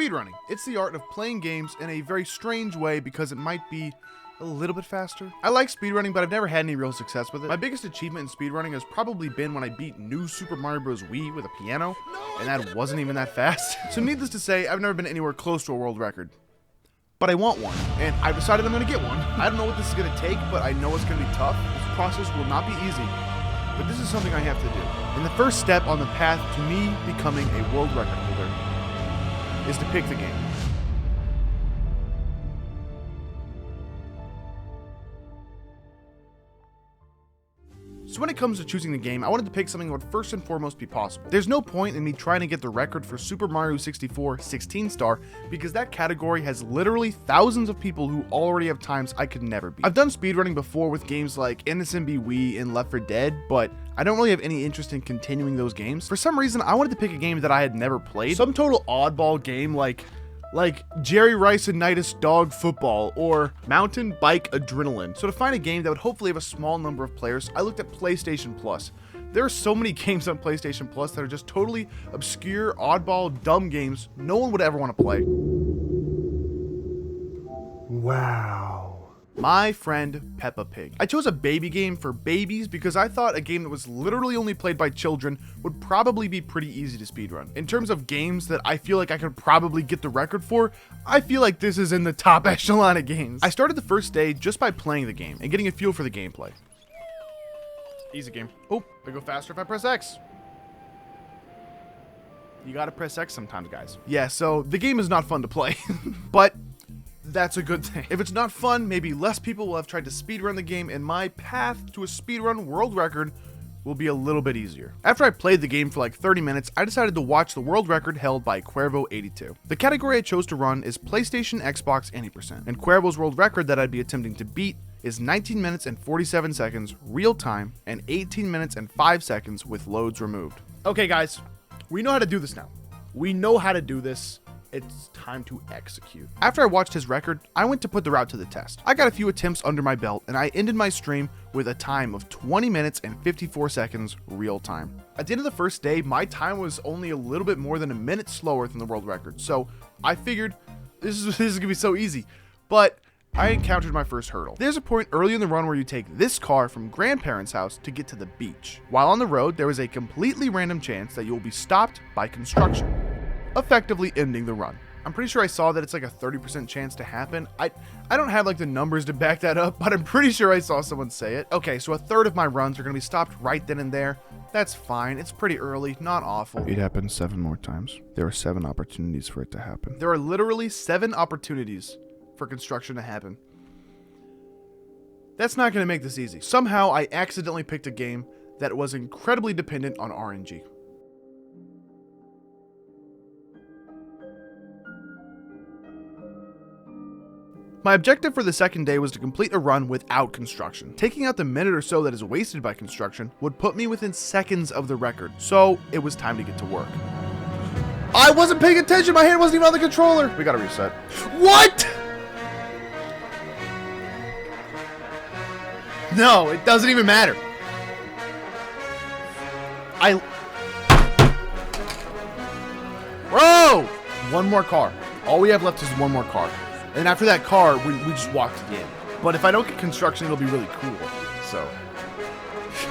Speedrunning. It's the art of playing games in a very strange way because it might be a little bit faster. I like speedrunning, but I've never had any real success with it. My biggest achievement in speedrunning has probably been when I beat New Super Mario Bros. Wii with a piano, and that wasn't even that fast. So needless to say, I've never been anywhere close to a world record. But I want one, and I've decided I'm gonna get one. I don't know what this is gonna take, but I know it's gonna be tough. This process will not be easy, but this is something I have to do. And the first step on the path to me becoming a world record holder is to pick the game. So when it comes to choosing the game, I wanted to pick something that would first and foremost be possible. There's no point in me trying to get the record for Super Mario 64 16-star because that category has literally thousands of people who already have times I could never beat. I've done speedrunning before with games like NSMB Wii and Left 4 Dead, but I don't really have any interest in continuing those games. For some reason, I wanted to pick a game that I had never played. Some total oddball game like Jerry Rice and Nidus Dog Football or Mountain Bike Adrenaline. So to find a game that would hopefully have a small number of players, I looked at PlayStation Plus. There are so many games on PlayStation Plus that are just totally obscure, oddball, dumb games no one would ever want to play. Wow. My Friend Peppa Pig. I chose a baby game for babies because I thought a game that was literally only played by children would probably be pretty easy to speedrun. In terms of games that I feel like I could probably get the record for, I feel like this is in the top echelon of games. I started the first day just by playing the game and getting a feel for the gameplay. Easy game. Oh, I go faster if I press X. You gotta press X sometimes, guys. Yeah, so the game is not fun to play, but that's a good thing. If it's not fun, maybe less people will have tried to speedrun the game, and my path to a speedrun world record will be a little bit easier. After I played the game for like 30 minutes, I decided to watch the world record held by Cuervo82. The category I chose to run is PlayStation, Xbox, any percent, and Cuervo's world record that I'd be attempting to beat is 19 minutes and 47 seconds real time and 18 minutes and 5 seconds with loads removed. Okay guys, we know how to do this now. We know how to do this. It's time to execute. After I watched his record, I went to put the route to the test. I got a few attempts under my belt, and I ended my stream with a time of 20 minutes and 54 seconds real time. At the end of the first day, my time was only a little bit more than a minute slower than the world record, so I figured this is gonna be so easy, but I encountered my first hurdle. There's a point early in the run where you take this car from grandparents' house to get to the beach. While on the road, there is a completely random chance that you will be stopped by construction, effectively ending the run. I'm pretty sure I saw that it's like a 30% chance to happen. I don't have like the numbers to back that up, but I'm pretty sure I saw someone say it. Okay, so a third of my runs are gonna be stopped right then and there. That's fine, it's pretty early, not awful. It happened 7 more times. There are 7 opportunities for it to happen. There are literally 7 opportunities for construction to happen. That's not gonna make this easy. Somehow I accidentally picked a game that was incredibly dependent on RNG. My objective for the second day was to complete a run without construction. Taking out the minute or so that is wasted by construction would put me within seconds of the record, so it was time to get to work. I wasn't paying attention, my hand wasn't even on the controller! We gotta reset. What?! No, it doesn't even matter. Bro! One more car. All we have left is one more car. And after that car, we just walk to the end. But if I don't get construction, it'll be really cool. So.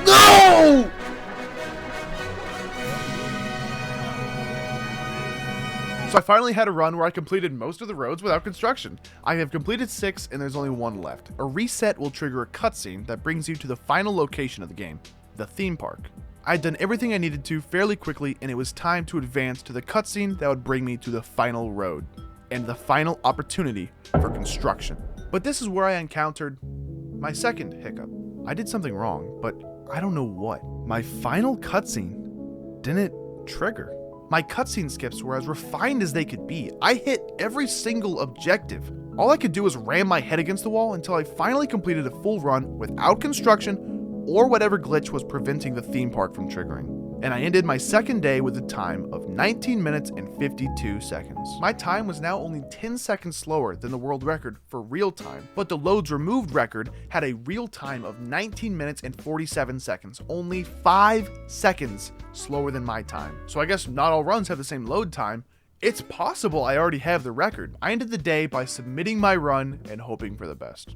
No! So I finally had a run where I completed most of the roads without construction. I have completed 6 and there's only 1 left. A reset will trigger a cutscene that brings you to the final location of the game, the theme park. I had done everything I needed to fairly quickly, and it was time to advance to the cutscene that would bring me to the final road and the final opportunity for construction. But this is where I encountered my second hiccup. I did something wrong, but I don't know what. My final cutscene didn't trigger. My cutscene skips were as refined as they could be. I hit every single objective. All I could do was ram my head against the wall until I finally completed a full run without construction or whatever glitch was preventing the theme park from triggering. And I ended my second day with a time of 19 minutes and 52 seconds. My time was now only 10 seconds slower than the world record for real time, but the loads removed record had a real time of 19 minutes and 47 seconds, only 5 seconds slower than my time. So I guess not all runs have the same load time, It's possible I already have the record. I ended the day by submitting my run and hoping for the best.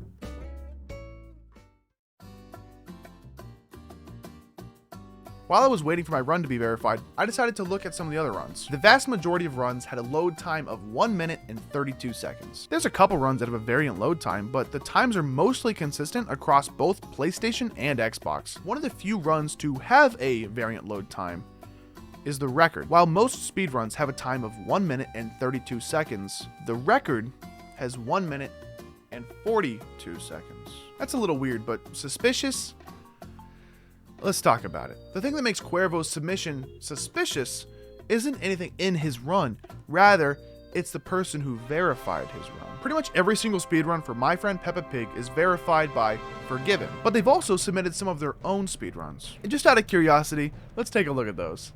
While I was waiting for my run to be verified, I decided to look at some of the other runs. The vast majority of runs had a load time of 1 minute and 32 seconds. There's a couple runs that have a variant load time, but the times are mostly consistent across both PlayStation and Xbox. One of the few runs to have a variant load time is the record. While most speedruns have a time of 1 minute and 32 seconds, the record has 1 minute and 42 seconds. That's a little weird, but suspicious? Let's talk about it. The thing that makes Cuervo's submission suspicious isn't anything in his run. Rather, it's the person who verified his run. Pretty much every single speedrun for My Friend Peppa Pig is verified by Forgiven, but they've also submitted some of their own speedruns. And just out of curiosity, let's take a look at those.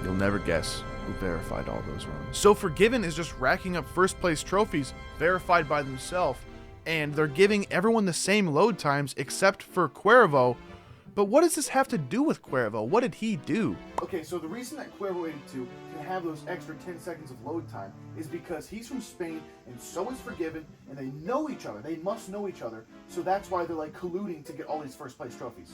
You'll never guess who verified all those runs. So Forgiven is just racking up first place trophies verified by themselves, and they're giving everyone the same load times except for Cuervo. But what does this have to do with Cuervo? What did he do? Okay, so the reason that Cuervo82 can have those extra 10 seconds of load time is because he's from Spain and so is Forgiven, and they know each other. They must know each other. So that's why they're like colluding to get all these first place trophies.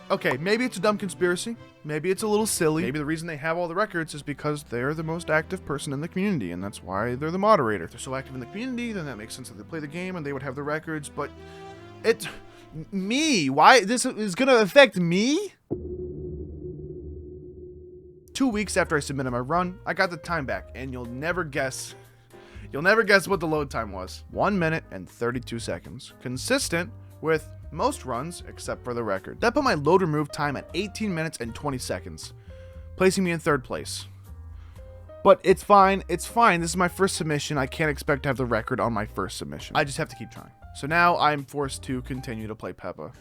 Okay, maybe it's a dumb conspiracy. Maybe it's a little silly. Maybe the reason they have all the records is because they're the most active person in the community, and that's why they're the moderator. If they're so active in the community, then that makes sense that they play the game and they would have the records, but me? Why? This is gonna affect me? 2 weeks after I submitted my run, I got the time back, and you'll never guess what the load time was. 1 minute and 32 seconds. Consistent with most runs except for the record. That put my load remove time at 18 minutes and 20 seconds, placing me in 3rd place. But it's fine, it's fine. This is my first submission. I can't expect to have the record on my first submission. I just have to keep trying. So now I'm forced to continue to play Peppa.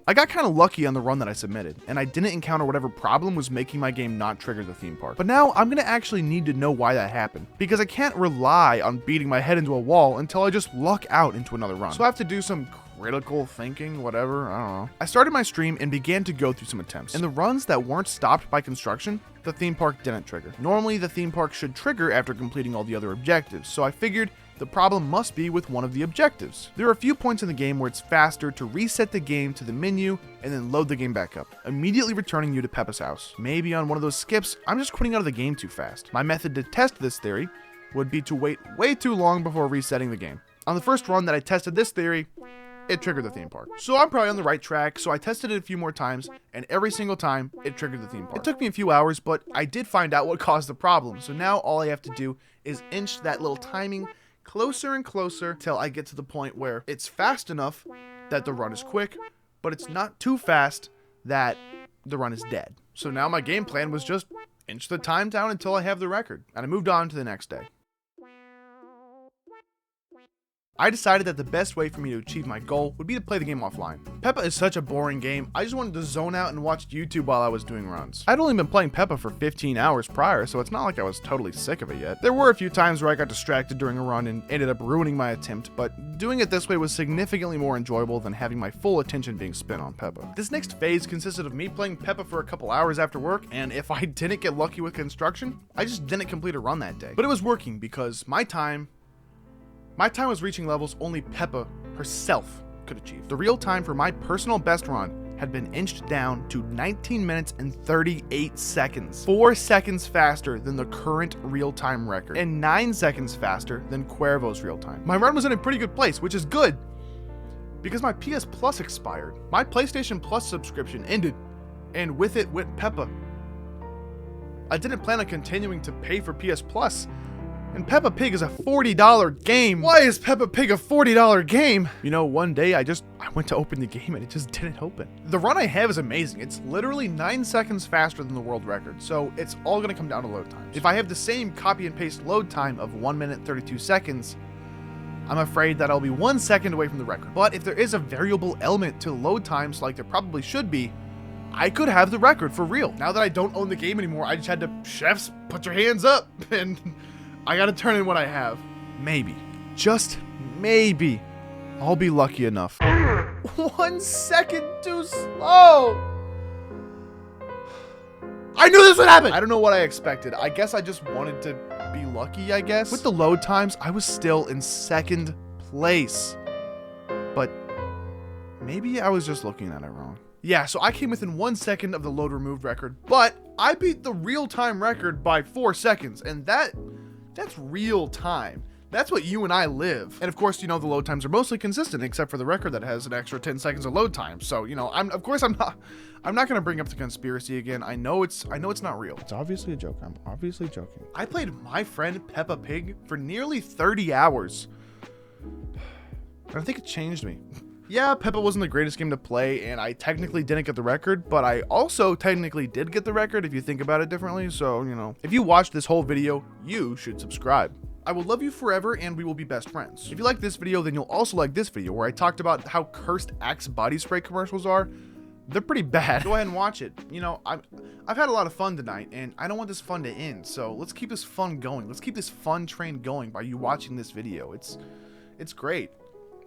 I got kind of lucky on the run that I submitted, and I didn't encounter whatever problem was making my game not trigger the theme park. But now I'm gonna actually need to know why that happened, because I can't rely on beating my head into a wall until I just luck out into another run. So I have to do some critical thinking, whatever, I don't know. I started my stream and began to go through some attempts. In the runs that weren't stopped by construction, the theme park didn't trigger. Normally, the theme park should trigger after completing all the other objectives, so I figured the problem must be with one of the objectives. There are a few points in the game where it's faster to reset the game to the menu and then load the game back up, immediately returning you to Peppa's house. Maybe on one of those skips, I'm just quitting out of the game too fast. My method to test this theory would be to wait way too long before resetting the game. On the first run that I tested this theory, it triggered the theme park. So I'm probably on the right track, so I tested it a few more times, and every single time, it triggered the theme park. It took me a few hours, but I did find out what caused the problem, so now all I have to do is inch that little timing closer and closer till I get to the point where it's fast enough that the run is quick, but it's not too fast that the run is dead. So now my game plan was just inch the time down until I have the record, and I moved on to the next day. I decided that the best way for me to achieve my goal would be to play the game offline. Peppa is such a boring game, I just wanted to zone out and watch YouTube while I was doing runs. I'd only been playing Peppa for 15 hours prior, so it's not like I was totally sick of it yet. There were a few times where I got distracted during a run and ended up ruining my attempt, but doing it this way was significantly more enjoyable than having my full attention being spent on Peppa. This next phase consisted of me playing Peppa for a couple hours after work, and if I didn't get lucky with construction, I just didn't complete a run that day. But it was working because my time was reaching levels only Peppa herself could achieve. The real time for my personal best run had been inched down to 19 minutes and 38 seconds. 4 seconds faster than the current real-time record, and 9 seconds faster than Cuervo's real time. My run was in a pretty good place, which is good, because my PS Plus expired. My PlayStation Plus subscription ended, and with it went Peppa. I didn't plan on continuing to pay for PS Plus, And Peppa Pig is a $40 game. Why is Peppa Pig a $40 game? You know, one day I went to open the game and it just didn't open. The run I have is amazing. It's literally 9 seconds faster than the world record, so it's all gonna come down to load times. If I have the same copy and paste load time of 1 minute 32 seconds, I'm afraid that I'll be 1 second away from the record. But if there is a variable element to load times like there probably should be, I could have the record for real. Now that I don't own the game anymore, I just had to, chefs, put your hands up, and I gotta turn in what I have. Maybe, just maybe, I'll be lucky enough. 1 second too slow. I knew this would happen. I don't know what I expected. I guess I just wanted to be lucky, I guess. With the load times, I was still in second place. But maybe I was just looking at it wrong. Yeah, so I came within 1 second of the load removed record, but I beat the real-time record by 4 seconds, and that's real time. That's what you and I live. And of course, you know, the load times are mostly consistent, except for the record that has an extra 10 seconds of load time. So, you know, I'm not gonna bring up the conspiracy again. I know it's not real. It's obviously a joke. I'm obviously joking. I played My Friend Peppa Pig for nearly 30 hours. I think it changed me. Yeah, Peppa wasn't the greatest game to play, and I technically didn't get the record, but I also technically did get the record if you think about it differently, so, you know. If you watched this whole video, you should subscribe. I will love you forever, and we will be best friends. If you like this video, then you'll also like this video, where I talked about how cursed Axe body spray commercials are. They're pretty bad. Go ahead and watch it. You know, I've had a lot of fun tonight, and I don't want this fun to end, so let's keep this fun going. Let's keep this fun train going by you watching this video. It's great.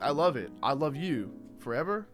I love it. I love you forever.